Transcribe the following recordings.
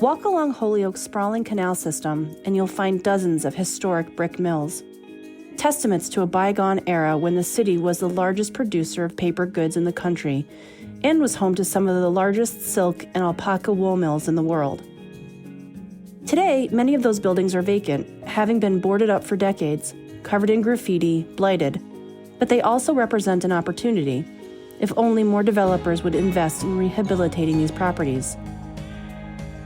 Walk along Holyoke's sprawling canal system, and you'll find dozens of historic brick mills. Testaments to a bygone era when the city was the largest producer of paper goods in the country and was home to some of the largest silk and alpaca wool mills in the world. Today, many of those buildings are vacant, having been boarded up for decades, covered in graffiti, blighted. But they also represent an opportunity, if only more developers would invest in rehabilitating these properties.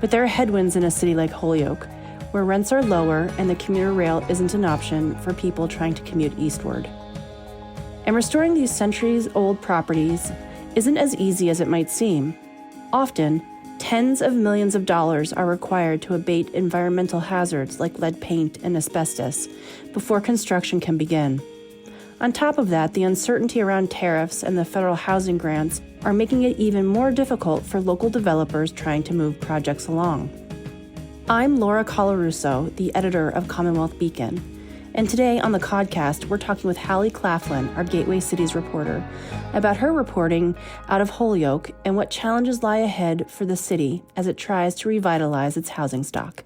But there are headwinds in a city like Holyoke, where rents are lower and the commuter rail isn't an option for people trying to commute eastward. And restoring these centuries-old properties isn't as easy as it might seem. Often, tens of millions of dollars are required to abate environmental hazards like lead paint and asbestos before construction can begin. On top of that, the uncertainty around tariffs and the federal housing grants are making it even more difficult for local developers trying to move projects along. I'm Laura Colarusso, the editor of CommonWealth Beacon, and today on the Codcast, we're talking with Hallie Claflin, our Gateway Cities reporter, about her reporting out of Holyoke and what challenges lie ahead for the city as it tries to revitalize its housing stock.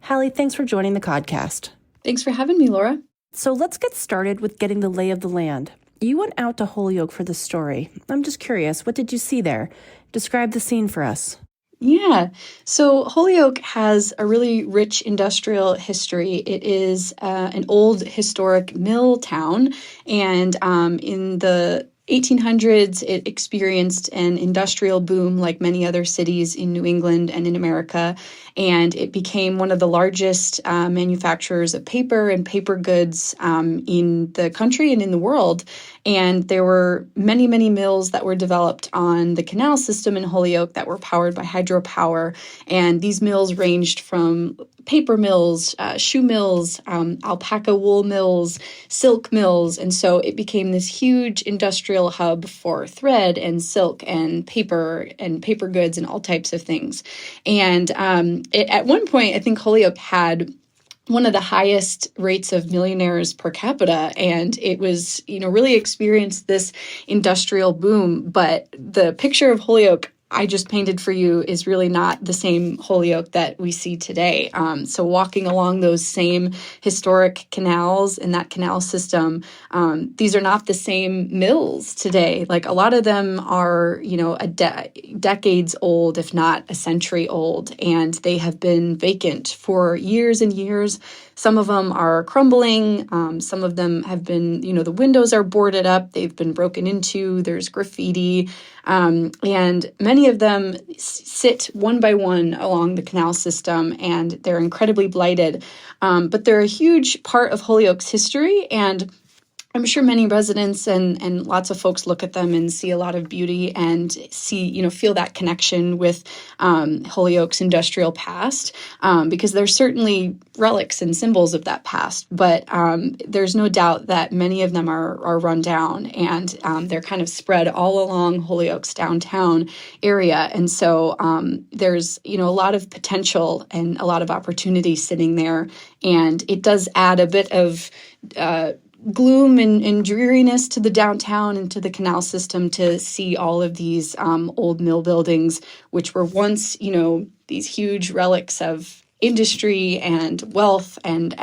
Hallie, thanks for joining the Codcast. Thanks for having me, Laura. So let's get started with getting the lay of the land. You went out to Holyoke for this story. I'm just curious, what did you see there? Describe the scene for us. Yeah, so Holyoke has a really rich industrial history. It is an old historic mill town, and in the 1800s, it experienced an industrial boom like many other cities in New England and in America, and it became one of the largest manufacturers of paper and paper goods in the country and in the world. And there were many, many mills that were developed on the canal system in Holyoke that were powered by hydropower. And these mills ranged from paper mills, shoe mills, alpaca wool mills, silk mills. And so it became this huge industrial hub for thread and silk and paper goods and all types of things. And at one point, I think Holyoke had one of the highest rates of millionaires per capita, and it was, really experienced this industrial boom. But the picture of Holyoke I just painted for you is really not the same Holyoke that we see today. So walking along those same historic canals in that canal system, these are not the same mills today. Like a lot of them are, decades old, if not a century old, and they have been vacant for years and years. Some of them are crumbling. Some of them have been, the windows are boarded up. They've been broken into. There's graffiti. And many of them sit one by one along the canal system, and they're incredibly blighted. But they're a huge part of Holyoke's history, and I'm sure many residents and lots of folks look at them and see a lot of beauty and feel that connection with Holyoke's industrial past, because there's certainly relics and symbols of that past. But there's no doubt that many of them are run down, and they're kind of spread all along Holyoke's downtown area. And so there's a lot of potential and a lot of opportunity sitting there, and it does add a bit of gloom and dreariness to the downtown and to the canal system to see all of these old mill buildings, which were once, these huge relics of industry and wealth and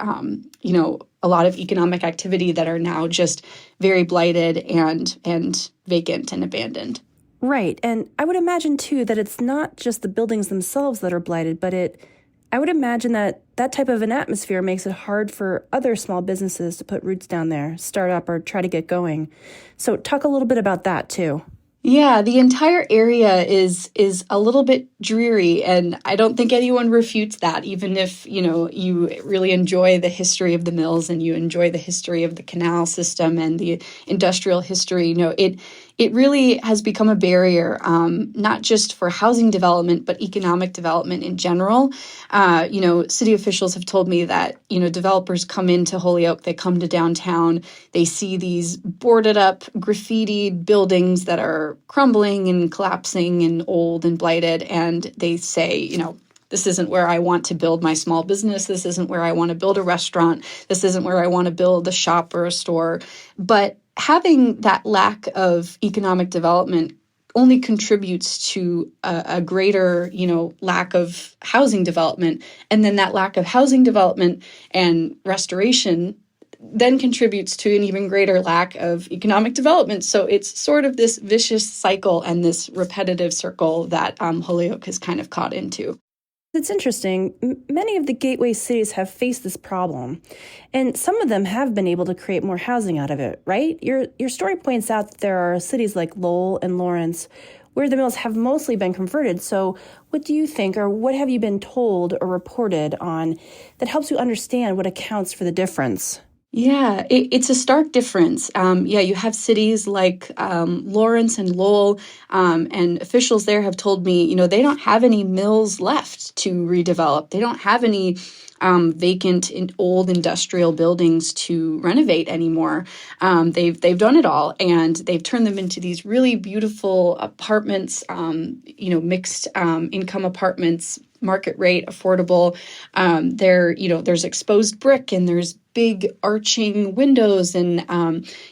a lot of economic activity that are now just very blighted and vacant and abandoned. Right. And I would imagine, too, that it's not just the buildings themselves that are blighted, but I would imagine that type of an atmosphere makes it hard for other small businesses to put roots down there, start up, or try to get going. So talk a little bit about that, too. Yeah, the entire area is a little bit dreary, and I don't think anyone refutes that, even if, you really enjoy the history of the mills and you enjoy the history of the canal system and the industrial history. It really has become a barrier, not just for housing development, but economic development in general. City officials have told me that, developers come into Holyoke, they come to downtown, they see these boarded up, graffitied buildings that are crumbling and collapsing and old and blighted, and they say, this isn't where I want to build my small business. This isn't where I want to build a restaurant. This isn't where I want to build a shop or a store. But having that lack of economic development only contributes to a greater, lack of housing development. And then that lack of housing development and restoration then contributes to an even greater lack of economic development. So it's sort of this vicious cycle and this repetitive circle that Holyoke has kind of caught into. It's interesting. Many of the gateway cities have faced this problem, and some of them have been able to create more housing out of it, right? Your story points out that there are cities like Lowell and Lawrence where the mills have mostly been converted. So what do you think, or what have you been told or reported on that helps you understand what accounts for the difference? Yeah, it's a stark difference. You have cities like Lawrence and Lowell, and officials there have told me, they don't have any mills left to redevelop. They don't have any vacant old industrial buildings to renovate anymore. They've done it all, and they've turned them into these really beautiful apartments, mixed income apartments, market rate, affordable. There's exposed brick and there's big arching windows, and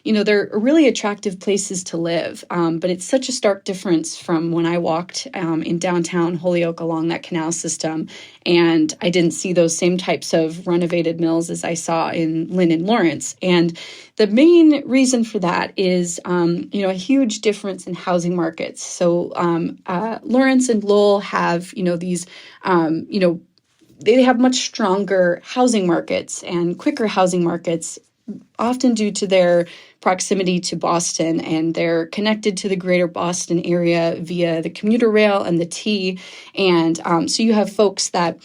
they're really attractive places to live. But it's such a stark difference from when I walked in downtown Holyoke along that canal system, and I didn't see those same types of renovated mills as I saw in Lynn and Lawrence. And the main reason for that is, a huge difference in housing markets. So Lawrence and Lowell have, these, they have much stronger housing markets and quicker housing markets, often due to their proximity to Boston, and they're connected to the greater Boston area via the commuter rail and the T. And so you have folks that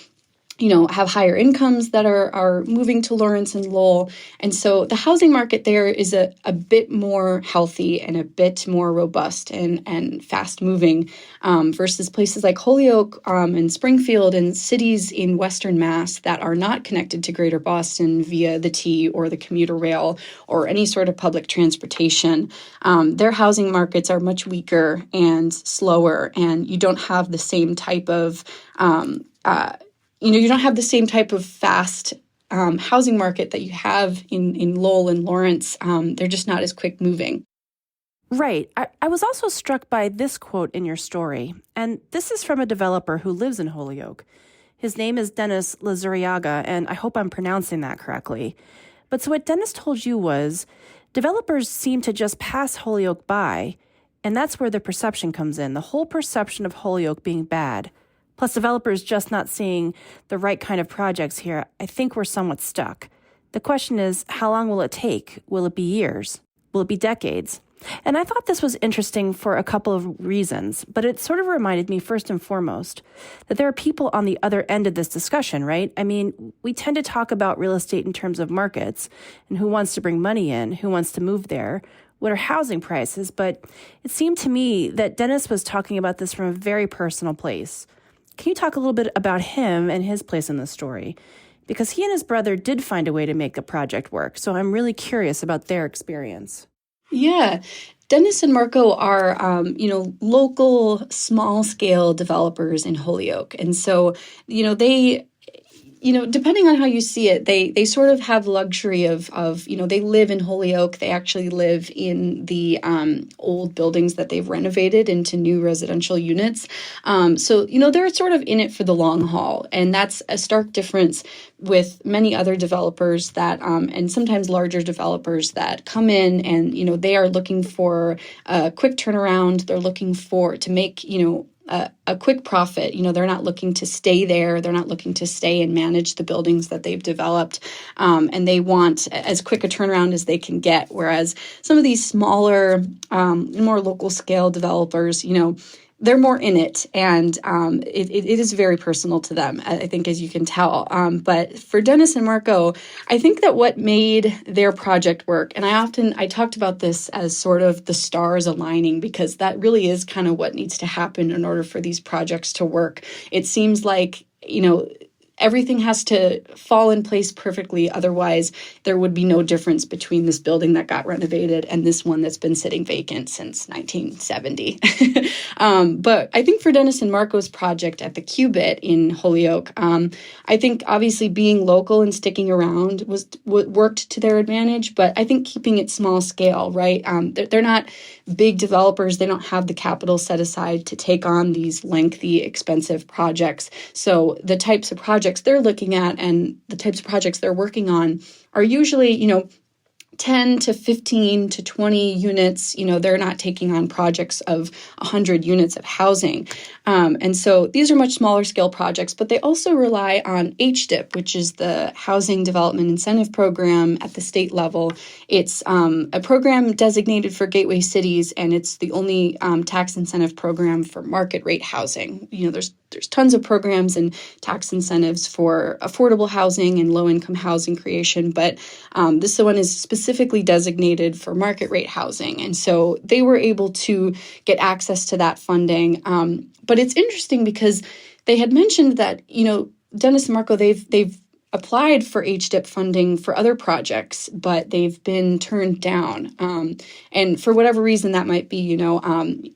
have higher incomes that are moving to Lawrence and Lowell. And so the housing market there is a bit more healthy and a bit more robust and fast moving versus places like Holyoke and Springfield and cities in Western Mass that are not connected to Greater Boston via the T or the commuter rail or any sort of public transportation. Their housing markets are much weaker and slower, and you don't have the same type of you don't have the same type of fast housing market that you have in Lowell and Lawrence. They're just not as quick moving. Right. I was also struck by this quote in your story, and this is from a developer who lives in Holyoke. His name is Dennis Lazuriaga, and I hope I'm pronouncing that correctly. But so what Dennis told you was, developers seem to just pass Holyoke by, and that's where the perception comes in, the whole perception of Holyoke being bad. Plus, developers just not seeing the right kind of projects here. I think we're somewhat stuck. The question is, how long will it take? Will it be years? Will it be decades? And I thought this was interesting for a couple of reasons, but it sort of reminded me first and foremost that there are people on the other end of this discussion, right? I mean, we tend to talk about real estate in terms of markets and who wants to bring money in, who wants to move there, what are housing prices, but it seemed to me that Dennis was talking about this from a very personal place. Can you talk a little bit about him and his place in the story? Because he and his brother did find a way to make the project work, so I'm really curious about their experience. Yeah. Dennis and Marco are, local small-scale developers in Holyoke. And so, they depending on how you see it, they sort of have luxury of they live in Holyoke. They actually live in the old buildings that they've renovated into new residential units. So they're sort of in it for the long haul. And that's a stark difference with many other developers that, and sometimes larger developers that come in and, they are looking for a quick turnaround. They're looking to make, a quick profit. They're not looking to stay there. They're not looking to stay and manage the buildings that they've developed. And they want as quick a turnaround as they can get. Whereas some of these smaller, more local scale developers, they're more in it, and it is very personal to them, I think, as you can tell. But for Dennis and Marco, I think that what made their project work, and I talked about this as sort of the stars aligning, because that really is kind of what needs to happen in order for these projects to work. It seems like, everything has to fall in place perfectly. Otherwise, there would be no difference between this building that got renovated and this one that's been sitting vacant since 1970. But I think for Dennis and Marco's project at the Cubit in Holyoke, I think obviously being local and sticking around was what worked to their advantage. But I think keeping it small scale, right? They're not big developers. They don't have the capital set aside to take on these lengthy, expensive projects. So the types of projects they're looking at and the types of projects they're working on are usually, 10 to 15 to 20 units. They're not taking on projects of 100 units of housing. And so these are much smaller scale projects, but they also rely on HDIP, which is the Housing Development Incentive Program at the state level. It's a program designated for gateway cities, and it's the only tax incentive program for market rate housing. There's tons of programs and tax incentives for affordable housing and low-income housing creation, but this one is specifically designated for market rate housing. And so they were able to get access to that funding. But it's interesting because they had mentioned that, Dennis and Marco, they've applied for HDIP funding for other projects, but they've been turned down. And for whatever reason that might be,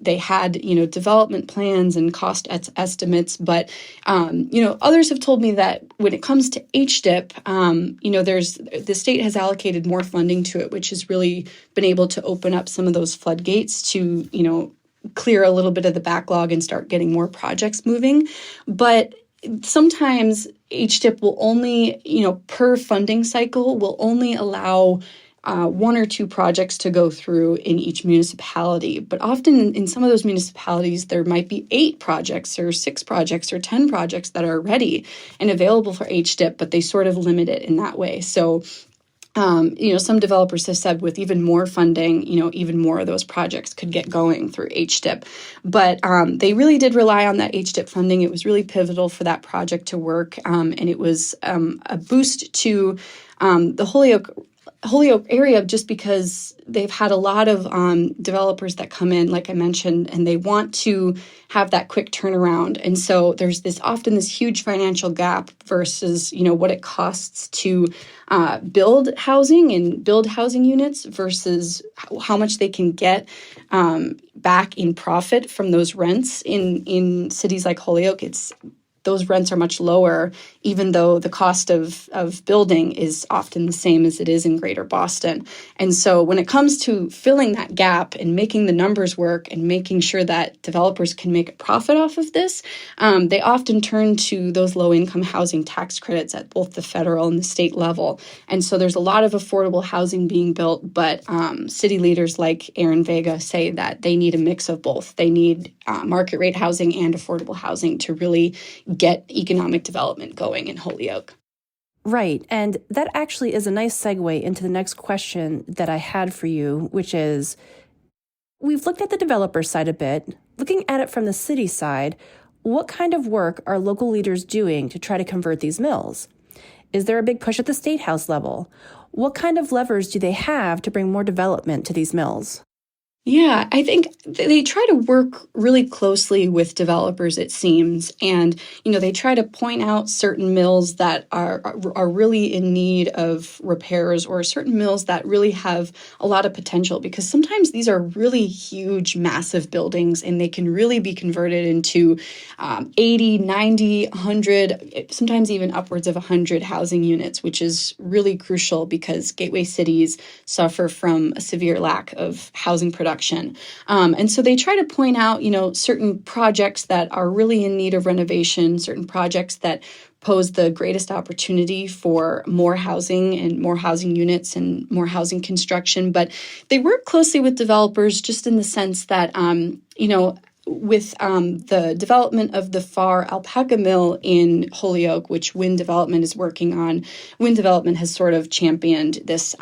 they had, development plans and cost estimates. But, others have told me that when it comes to HDIP, the state has allocated more funding to it, which has really been able to open up some of those floodgates to, clear a little bit of the backlog and start getting more projects moving. But sometimes HDIP will only, per funding cycle, will only allow one or two projects to go through in each municipality. But often in some of those municipalities, there might be 8 projects or 6 projects or 10 projects that are ready and available for HDIP, but they sort of limit it in that way. So some developers have said with even more funding, even more of those projects could get going through HDIP. But they really did rely on that HDIP funding. It was really pivotal for that project to work. And it was a boost to the Holyoke area just because they've had a lot of developers that come in, like I mentioned, and they want to have that quick turnaround. And so there's often this huge financial gap versus, what it costs to build housing and build housing units versus how much they can get back in profit from those rents. In cities like Holyoke, those rents are much lower, even though the cost of building is often the same as it is in Greater Boston. And so when it comes to filling that gap and making the numbers work and making sure that developers can make a profit off of this, they often turn to those low-income housing tax credits at both the federal and the state level. And so there's a lot of affordable housing being built, but city leaders like Aaron Vega say that they need a mix of both. They need market rate housing and affordable housing to really get economic development going in Holyoke. Right. And that actually is a nice segue into the next question that I had for you, which is, we've looked at the developer side a bit. Looking at it from the city side, what kind of work are local leaders doing to try to convert these mills? Is there a big push at the state house level? What kind of levers do they have to bring more development to these mills? Yeah, I think they try to work really closely with developers, it seems. And, they try to point out certain mills that are really in need of repairs or certain mills that really have a lot of potential, because sometimes these are really huge, massive buildings and they can really be converted into 80, 90, 100, sometimes even upwards of 100 housing units, which is really crucial because gateway cities suffer from a severe lack of housing production. And so they try to point out, certain projects that are really in need of renovation, certain projects that pose the greatest opportunity for more housing and more housing units and more housing construction. But they work closely with developers just in the sense that, with the development of the Far Alpaca Mill in Holyoke, which Wind Development is working on, Wind Development has sort of championed this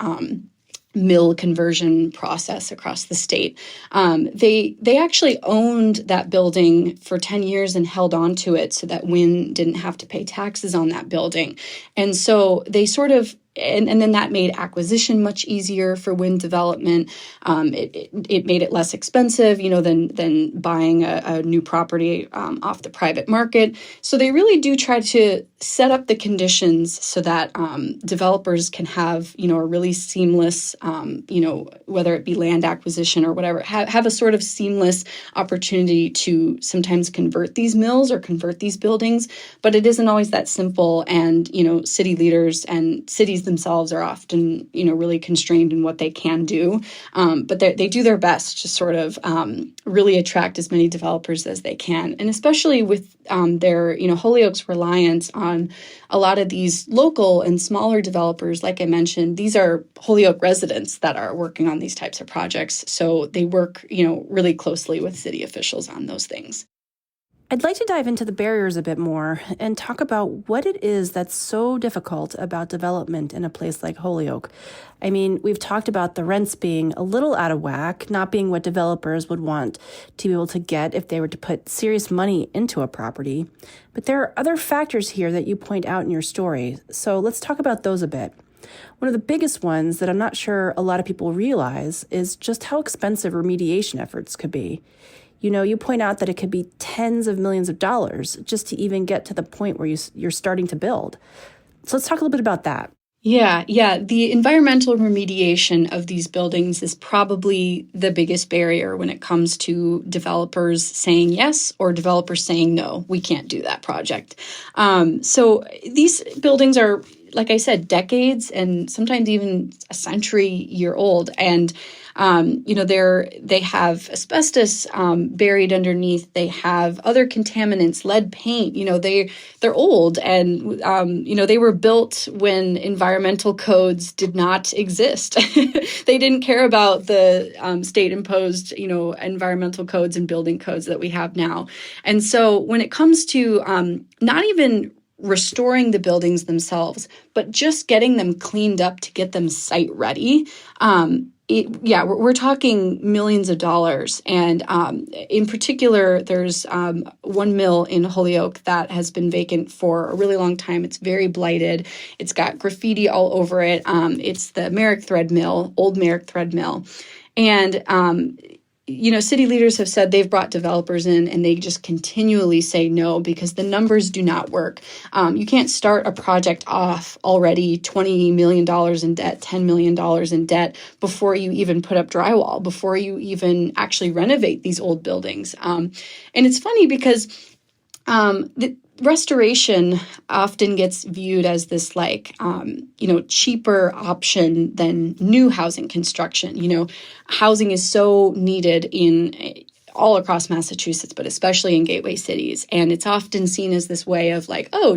mill conversion process across the state. They actually owned that building for 10 years and held on to it so that Wynn didn't have to pay taxes on that building. And so they sort of and then that made acquisition much easier for wind development. It made it less expensive, than buying a new property off the private market. So they really do try to set up the conditions so that developers can have, a really seamless, whether it be land acquisition or whatever, have a sort of seamless opportunity to sometimes convert these mills or convert these buildings. But it isn't always that simple. And, city leaders and cities themselves are often, really constrained in what they can do. But they do their best to sort of really attract as many developers as they can. And especially with their, Holyoke's reliance on a lot of these local and smaller developers. Like I mentioned, these are Holyoke residents that are working on these types of projects. So they work, really closely with city officials on those things. I'd like to dive into the barriers a bit more and talk about what it is that's so difficult about development in a place like Holyoke. I mean, we've talked about the rents being a little out of whack, not being what developers would want to be able to get if they were to put serious money into a property. But there are other factors here that you point out in your story. So let's talk about those a bit. One of the biggest ones that I'm not sure a lot of people realize is just how expensive remediation efforts could be. You point out that it could be tens of millions of dollars just to even get to the point where you're starting to build. So let's talk a little bit about that. Yeah. The environmental remediation of these buildings is probably the biggest barrier when it comes to developers saying yes or developers saying no, we can't do that project. So these buildings are, like I said, decades and sometimes even a century-year old. And they have asbestos buried underneath. They have other contaminants, lead paint. They're old, and they were built when environmental codes did not exist. They didn't care about the state-imposed, environmental codes and building codes that we have now. And so, when it comes to not even restoring the buildings themselves, but just getting them cleaned up to get them site ready. We're talking millions of dollars. And in particular, there's one mill in Holyoke that has been vacant for a really long time. It's very blighted. It's got graffiti all over it. It's the Merrick Thread Mill, old Merrick Thread Mill. And city leaders have said they've brought developers in and they just continually say no because the numbers do not work. You can't start a project off already $20 million in debt, $10 million in debt before you even put up drywall, before you even actually renovate these old buildings. And it's funny because restoration often gets viewed as this cheaper option than new housing construction. Housing is so needed in all across Massachusetts, but especially in gateway cities. And it's often seen as this way of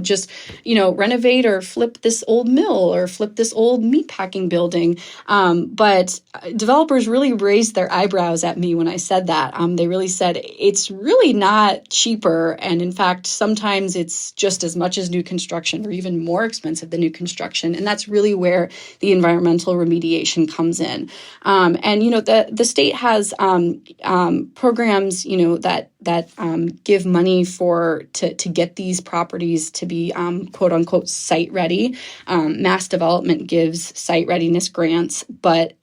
just, renovate or flip this old mill or flip this old meatpacking building. But developers really raised their eyebrows at me when I said that. They really said it's really not cheaper. And in fact, sometimes it's just as much as new construction or even more expensive than new construction. And that's really where the environmental remediation comes in. The state has programs, that give money to get these properties to be quote unquote site ready. Mass Development gives site readiness grants, but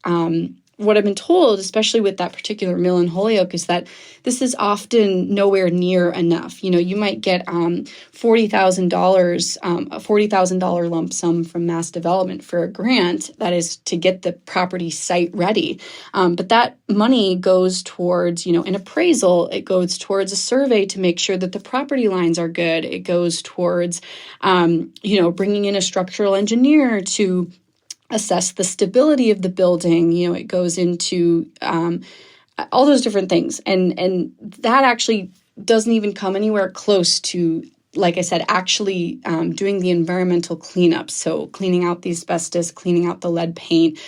what I've been told, especially with that particular mill in Holyoke, is that this is often nowhere near enough. You might get $40,000, a $40,000 lump sum from Mass Development for a grant that is to get the property site ready. But that money goes towards, an appraisal. It goes towards a survey to make sure that the property lines are good. It goes towards, bringing in a structural engineer to assess the stability of the building. It goes into all those different things. And that actually doesn't even come anywhere close to, like I said, actually doing the environmental cleanup. So cleaning out the asbestos, cleaning out the lead paint.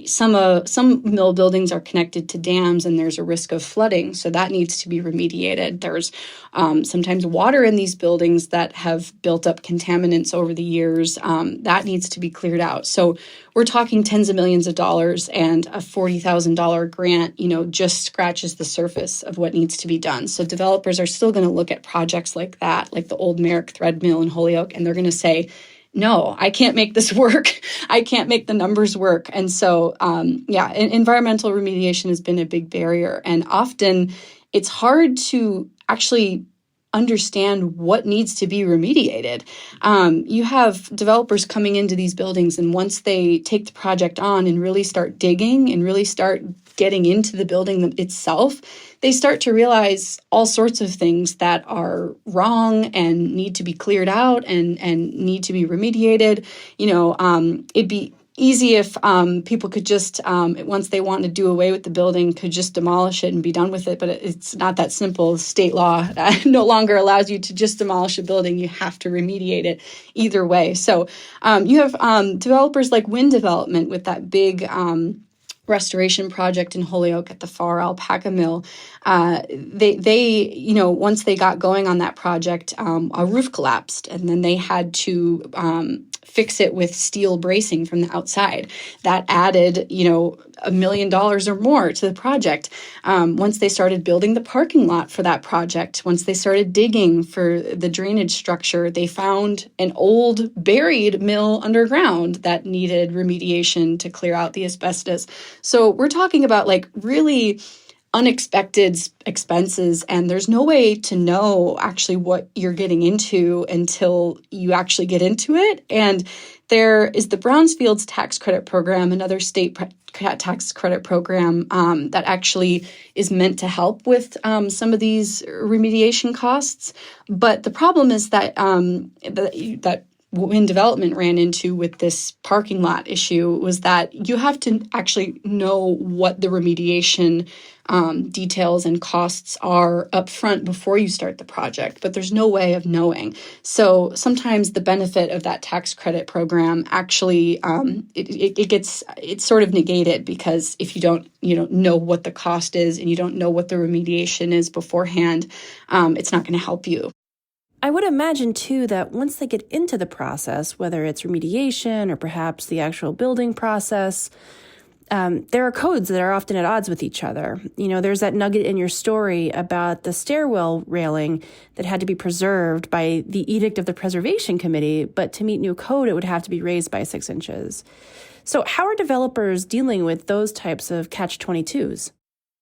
Some mill buildings are connected to dams and there's a risk of flooding. So that needs to be remediated. There's sometimes water in these buildings that have built up contaminants over the years. That needs to be cleared out. So we're talking tens of millions of dollars, and a $40,000 grant, just scratches the surface of what needs to be done. So developers are still going to look at projects like that, like the old Merrick Thread Mill in Holyoke, and they're going to say, no, I can't make this work. I can't make the numbers work. And so, environmental remediation has been a big barrier. And often it's hard to actually understand what needs to be remediated. You have developers coming into these buildings, and once they take the project on and really start digging and really start getting into the building itself, they start to realize all sorts of things that are wrong and need to be cleared out and need to be remediated. It'd be easy if people could just, once they want to do away with the building, could just demolish it and be done with it. But it's not that simple. State law no longer allows you to just demolish a building. You have to remediate it either way. So you have developers like Wind Development with that big restoration project in Holyoke at the Far Alpaca Mill. They once they got going on that project, a roof collapsed, and then they had to fix it with steel bracing from the outside. That added, $1 million or more to the project. Once they started building the parking lot for that project, once they started digging for the drainage structure, they found an old buried mill underground that needed remediation to clear out the asbestos. So we're talking about really unexpected expenses, and there's no way to know actually what you're getting into until you actually get into it. And there is the Brownfields tax credit program, another state tax credit program that actually is meant to help with some of these remediation costs. But the problem is that that Wind Development ran into with this parking lot issue was that you have to actually know what the remediation details and costs are up front before you start the project, but there's no way of knowing. So sometimes the benefit of that tax credit program actually it's sort of negated, because if you don't know what the cost is and you don't know what the remediation is beforehand, it's not going to help you. I would imagine, too, that once they get into the process, whether it's remediation or perhaps the actual building process, there are codes that are often at odds with each other. There's that nugget in your story about the stairwell railing that had to be preserved by the edict of the Preservation Committee, but to meet new code, it would have to be raised by 6 inches. So how are developers dealing with those types of catch-22s?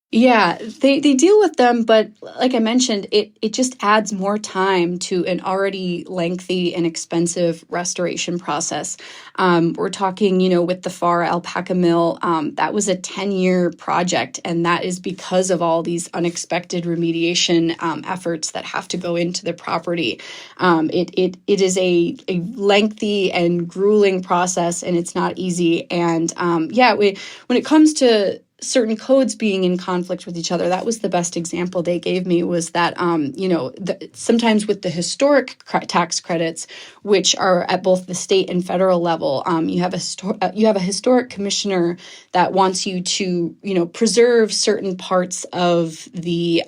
Yeah, they deal with them, but like I mentioned, it just adds more time to an already lengthy and expensive restoration process. We're talking, with the Far Alpaca Mill, that was a 10-year project, and that is because of all these unexpected remediation efforts that have to go into the property. It is a lengthy and grueling process, and it's not easy. And when it comes to certain codes being in conflict with each other, that was the best example they gave me, was that, sometimes with the historic tax credits, which are at both the state and federal level, you have a historic commissioner that wants you to, preserve certain parts of the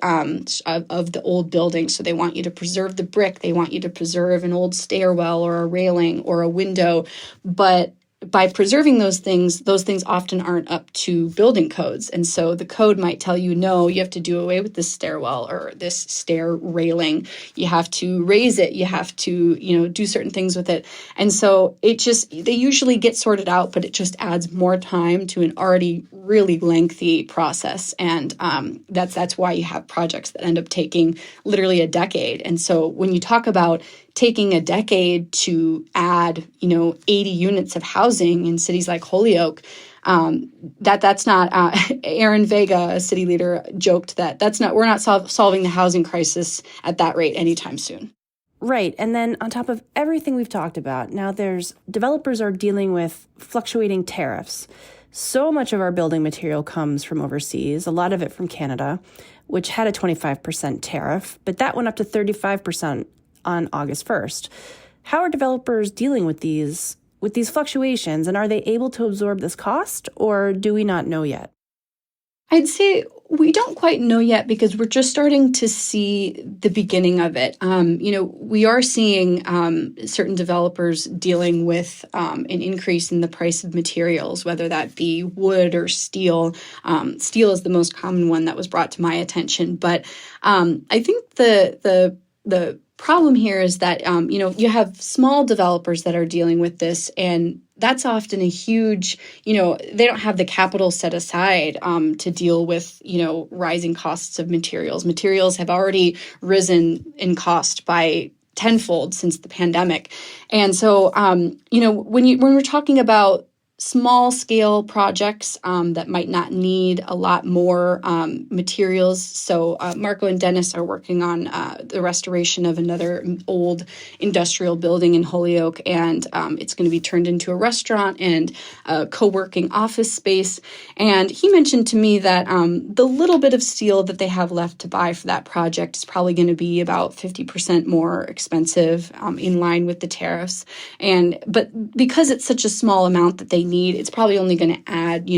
old building. So they want you to preserve the brick, they want you to preserve an old stairwell or a railing or a window, but by preserving those things often aren't up to building codes. And so the code might tell you, no, you have to do away with this stairwell or this stair railing. You have to raise it. You have to, do certain things with it. And so they usually get sorted out, but it just adds more time to an already really lengthy process. And that's why you have projects that end up taking literally a decade. And so when you talk about taking a decade to add, 80 units of housing in cities like Holyoke, that's not, Aaron Vega, a city leader, joked we're not solving the housing crisis at that rate anytime soon. Right. And then on top of everything we've talked about, now developers are dealing with fluctuating tariffs. So much of our building material comes from overseas, a lot of it from Canada, which had a 25% tariff, but that went up to 35% on August 1st. How are developers dealing with these fluctuations, and are they able to absorb this cost, or do we not know yet? I'd say we don't quite know yet, because we're just starting to see the beginning of it. We are seeing certain developers dealing with an increase in the price of materials, whether that be wood or steel. Steel is the most common one that was brought to my attention. But I think the problem here is that, you have small developers that are dealing with this, and that's often a huge, they don't have the capital set aside to deal with, rising costs of materials. Materials have already risen in cost by tenfold since the pandemic. And so, when we're talking about small scale projects that might not need a lot more materials. So Marco and Dennis are working on the restoration of another old industrial building in Holyoke, and it's going to be turned into a restaurant and a co-working office space. And he mentioned to me that the little bit of steel that they have left to buy for that project is probably going to be about 50% more expensive, in line with the tariffs. But because it's such a small amount that they need, it's probably only going to add,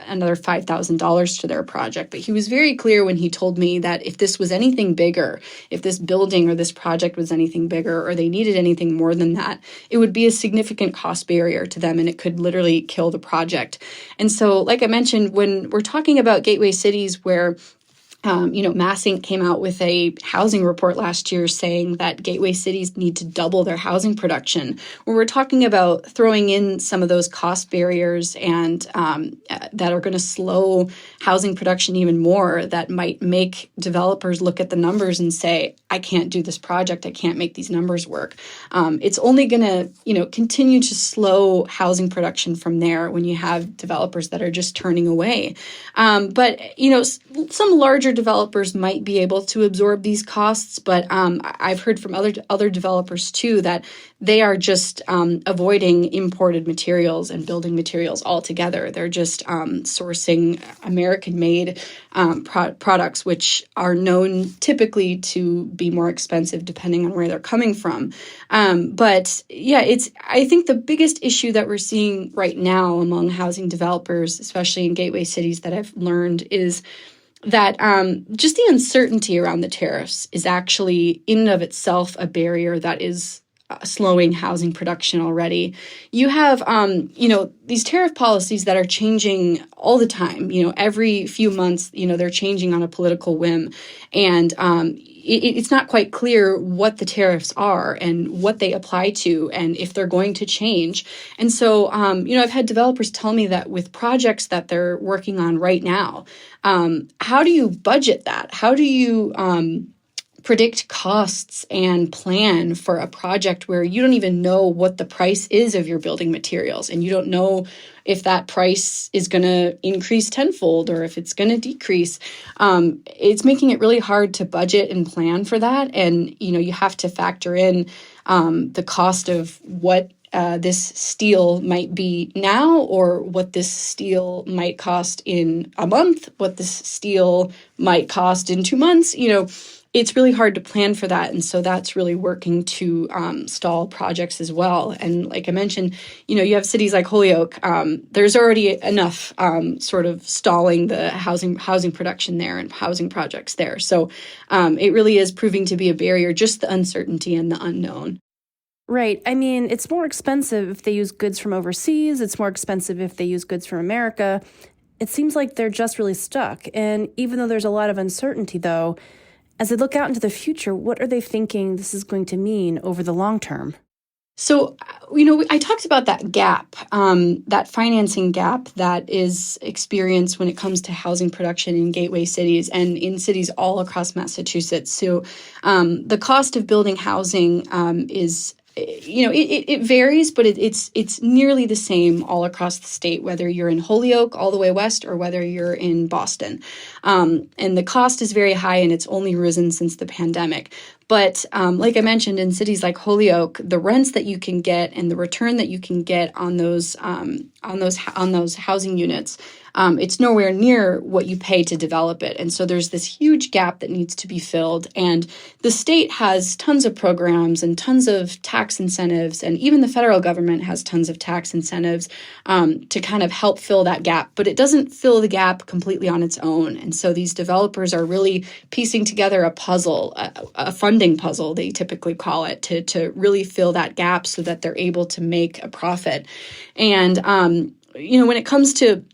another $5,000 to their project. But he was very clear when he told me that if this was anything bigger, if this building or this project was anything bigger, or they needed anything more than that, it would be a significant cost barrier to them, and it could literally kill the project. And so, like I mentioned, when we're talking about gateway cities where Mass Inc. came out with a housing report last year saying that gateway cities need to double their housing production. When we're talking about throwing in some of those cost barriers and that are going to slow housing production even more, that might make developers look at the numbers and say, I can't do this project. I can't make these numbers work. It's only going to, continue to slow housing production from there when you have developers that are just turning away. But some larger developers might be able to absorb these costs, but I've heard from other developers too that they are just avoiding imported materials and building materials altogether. They're just sourcing American-made products, which are known typically to be more expensive depending on where they're coming from. But yeah, I think the biggest issue that we're seeing right now among housing developers, especially in gateway cities that I've learned, is that just the uncertainty around the tariffs is actually in and of itself a barrier that is slowing housing production already. You have, these tariff policies that are changing all the time. Every few months, they're changing on a political whim. And it's not quite clear what the tariffs are and what they apply to and if they're going to change. And so, I've had developers tell me that with projects that they're working on right now, how do you budget that? How do you predict costs and plan for a project where you don't even know what the price is of your building materials, and you don't know if that price is going to increase tenfold or if it's going to decrease? It's making it really hard to budget and plan for that. And, you have to factor in the cost of what this steel might be now, or what this steel might cost in a month, what this steel might cost in 2 months. It's really hard to plan for that. And so that's really working to stall projects as well. And like I mentioned, you have cities like Holyoke. There's already enough sort of stalling the housing production there and housing projects there. So it really is proving to be a barrier, just the uncertainty and the unknown. Right. I mean, it's more expensive if they use goods from overseas. It's more expensive if they use goods from America. It seems like they're just really stuck. And even though there's a lot of uncertainty, though, as they look out into the future, what are they thinking this is going to mean over the long term? So, I talked about that gap, that financing gap that is experienced when it comes to housing production in gateway cities and in cities all across Massachusetts. So the cost of building housing is, it varies, but it's nearly the same all across the state, whether you're in Holyoke all the way west or whether you're in Boston. And the cost is very high, and it's only risen since the pandemic. But like I mentioned, in cities like Holyoke, the rents that you can get and the return that you can get on those housing units, it's nowhere near what you pay to develop it. And so there's this huge gap that needs to be filled. And the state has tons of programs and tons of tax incentives, and even the federal government has tons of tax incentives to kind of help fill that gap. But it doesn't fill the gap completely on its own. And so these developers are really piecing together a puzzle, a funding puzzle, they typically call it, to really fill that gap so that they're able to make a profit. And, when it comes to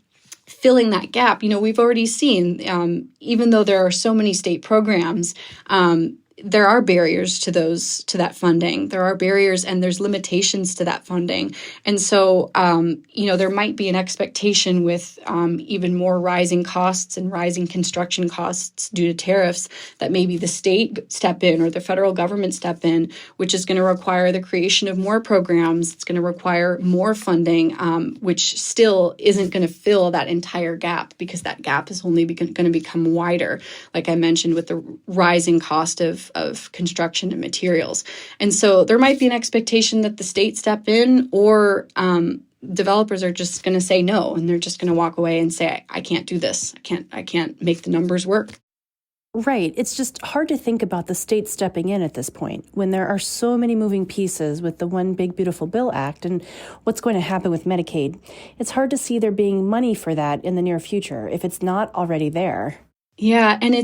filling that gap, we've already seen, even though there are so many state programs, there are barriers to that funding. There are barriers and there's limitations to that funding. And so, there might be an expectation with even more rising costs and rising construction costs due to tariffs that maybe the state step in or the federal government step in, which is going to require the creation of more programs. It's going to require more funding, which still isn't going to fill that entire gap, because that gap is only going to become wider, like I mentioned, with the rising cost of construction and materials. And so there might be an expectation that the state step in, or developers are just going to say no, and they're just going to walk away and say, I can't do this. I can't make the numbers work. Right. It's just hard to think about the state stepping in at this point when there are so many moving pieces with the One Big Beautiful Bill Act and what's going to happen with Medicaid. It's hard to see there being money for that in the near future if it's not already there. Yeah, and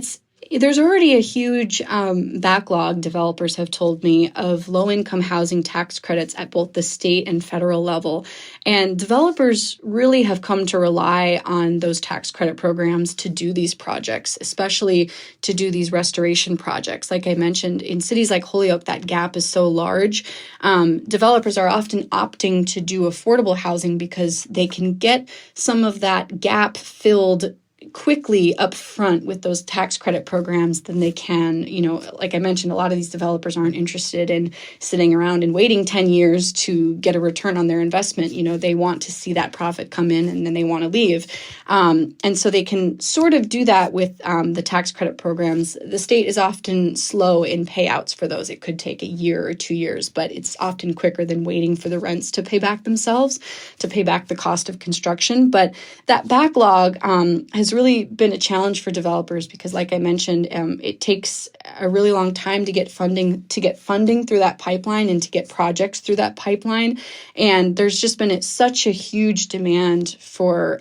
there's already a huge backlog, developers have told me, of low-income housing tax credits at both the state and federal level. And developers really have come to rely on those tax credit programs to do these projects, especially to do these restoration projects. Like I mentioned, in cities like Holyoke, that gap is so large. Developers are often opting to do affordable housing because they can get some of that gap filled quickly up front with those tax credit programs than they can. Like I mentioned, a lot of these developers aren't interested in sitting around and waiting 10 years to get a return on their investment. They want to see that profit come in and then they want to leave. And so they can sort of do that with the tax credit programs. The state is often slow in payouts for those. It could take a year or 2 years, but it's often quicker than waiting for the rents to pay back themselves, to pay back the cost of construction. But that backlog has really been a challenge for developers because, like I mentioned, it takes a really long time to get funding through that pipeline and to get projects through that pipeline. And there's just been such a huge demand for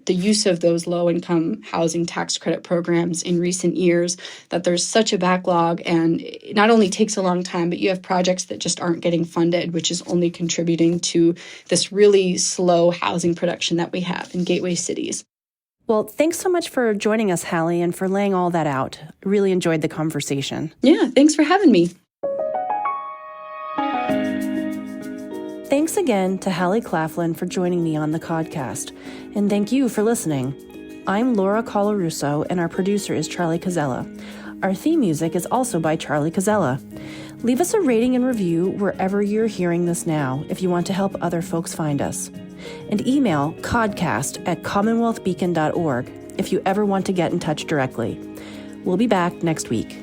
the use of those low-income housing tax credit programs in recent years that there's such a backlog, and it not only takes a long time, but you have projects that just aren't getting funded, which is only contributing to this really slow housing production that we have in gateway cities. Well, thanks so much for joining us, Hallie, and for laying all that out. Really enjoyed the conversation. Yeah, thanks for having me. Thanks again to Hallie Claflin for joining me on the Codcast, and thank you for listening. I'm Laura Colarusso, and our producer is Charlie Cazella. Our theme music is also by Charlie Cazella. Leave us a rating and review wherever you're hearing this now if you want to help other folks find us. And email codcast@commonwealthbeacon.org if you ever want to get in touch directly. We'll be back next week.